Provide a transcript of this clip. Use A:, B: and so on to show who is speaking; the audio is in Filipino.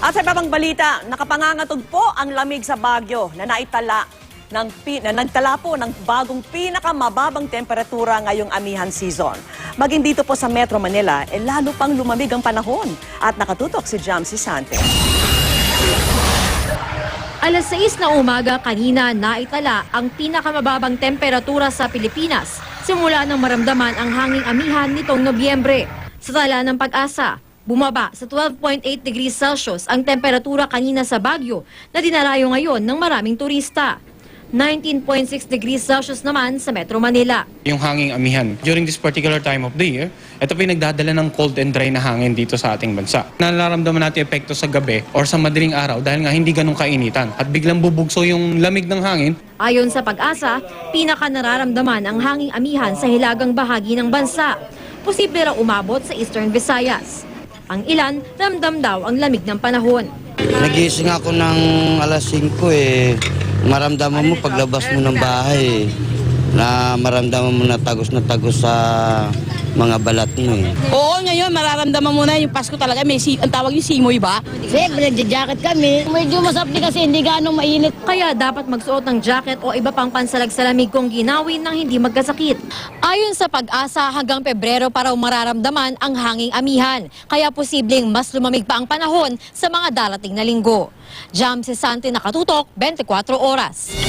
A: At sa ibang balita, nakapangangatog po ang lamig sa Baguio na nagtala po ng bagong pinakamababang temperatura ngayong amihan season. Maging dito po sa Metro Manila, lalo pang lumamig ang panahon. At nakatutok si Jamsi Sante.
B: Alas 6 na umaga kanina naitala ang pinakamababang temperatura sa Pilipinas simula nang maramdaman ang hanging amihan nitong Nobyembre. Sa tala ng Pag-asa, bumaba sa 12.8 degrees Celsius ang temperatura kanina sa Baguio na dinarayo ngayon ng maraming turista. 19.6 degrees Celsius naman sa Metro Manila.
C: Yung hanging amihan. During this particular time of the year, ito po yung nagdadala ng cold and dry na hangin dito sa ating bansa. Nararamdaman natin epekto sa gabi or sa madaling araw dahil nga hindi ganun kainitan at biglang bubugso yung lamig ng hangin.
B: Ayon sa Pag-asa, pinaka nararamdaman ang hanging amihan sa hilagang bahagi ng bansa. Posible raw umabot sa Eastern Visayas. Ang ilan, ramdam daw ang lamig ng panahon.
D: Nagising ako ng alas 5 Maramdaman mo paglabas mo ng bahay na maramdaman mo na tagos sa mga balat mo
E: Oo, ngayon mararamdaman mo na yung Pasko talaga. Ang tawag yung simoy ba?
F: Siyempre, nagja-jacket kami. Medyo masapli kasi hindi ganong mainit.
B: Kaya dapat magsuot ng jacket o iba pang pansalag-salamig kung ginawin ng hindi magkasakit. Ayon sa Pag-asa, hanggang Pebrero pa raw mararamdaman ang hanging amihan. Kaya posibleng mas lumamig pa ang panahon sa mga darating na linggo. Jamsi Sante, nakatutok, 24 oras.